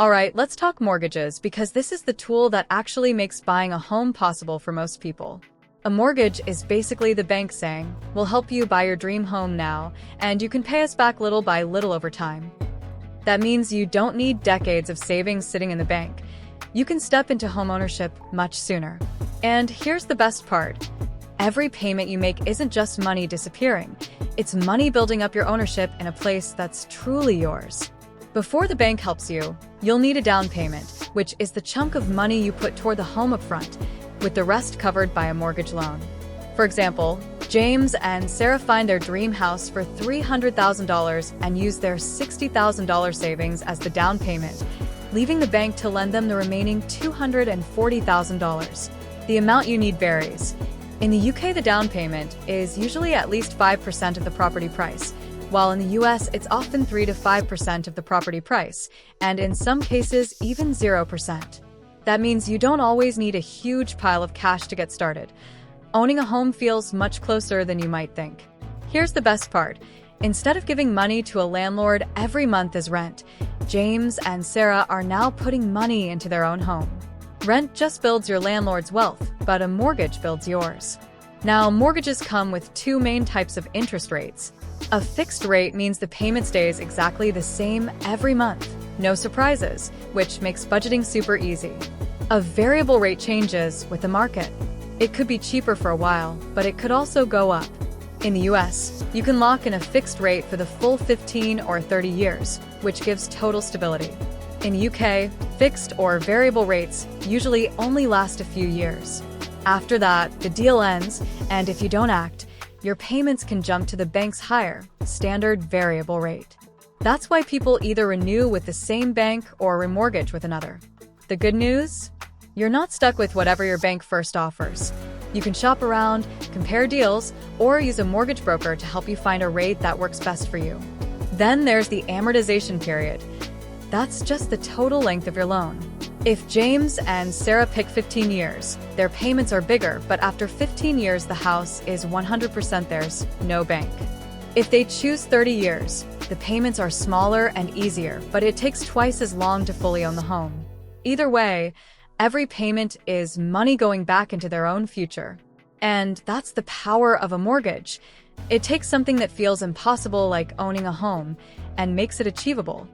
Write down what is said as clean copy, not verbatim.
Alright, let's talk mortgages because this is the tool that actually makes buying a home possible for most people. A mortgage is basically the bank saying, "We'll help you buy your dream home now, and you can pay us back little by little over time." That means you don't need decades of savings sitting in the bank. You can step into homeownership much sooner. And here's the best part. Every payment you make isn't just money disappearing. It's money building up your ownership in a place that's truly yours. Before the bank helps you, you'll need a down payment, which is the chunk of money you put toward the home up front, with the rest covered by a mortgage loan. For example, James and Sarah find their dream house for $300,000 and use their $60,000 savings as the down payment, leaving the bank to lend them the remaining $240,000. The amount you need varies. In the UK, the down payment is usually at least 5% of the property price, while in the US, it's often 3 to 5% of the property price, and in some cases, even 0%. That means you don't always need a huge pile of cash to get started. Owning a home feels much closer than you might think. Here's the best part. Instead of giving money to a landlord every month as rent, James and Sarah are now putting money into their own home. Rent just builds your landlord's wealth, but a mortgage builds yours. Now, mortgages come with two main types of interest rates. A fixed rate means the payment stays exactly the same every month. No surprises, which makes budgeting super easy. A variable rate changes with the market. It could be cheaper for a while, but it could also go up. In the US, you can lock in a fixed rate for the full 15 or 30 years, which gives total stability. In UK, fixed or variable rates usually only last a few years. After that, the deal ends, and if you don't act, your payments can jump to the bank's higher, standard variable rate. That's why people either renew with the same bank or remortgage with another. The good news? You're not stuck with whatever your bank first offers. You can shop around, compare deals, or use a mortgage broker to help you find a rate that works best for you. Then there's the amortization period. That's just the total length of your loan. If James and Sarah pick 15 years, their payments are bigger, but after 15 years, the house is 100% theirs, no bank. If they choose 30 years, the payments are smaller and easier, but it takes twice as long to fully own the home. Either way, every payment is money going back into their own future. And that's the power of a mortgage. It takes something that feels impossible, like owning a home, and makes it achievable.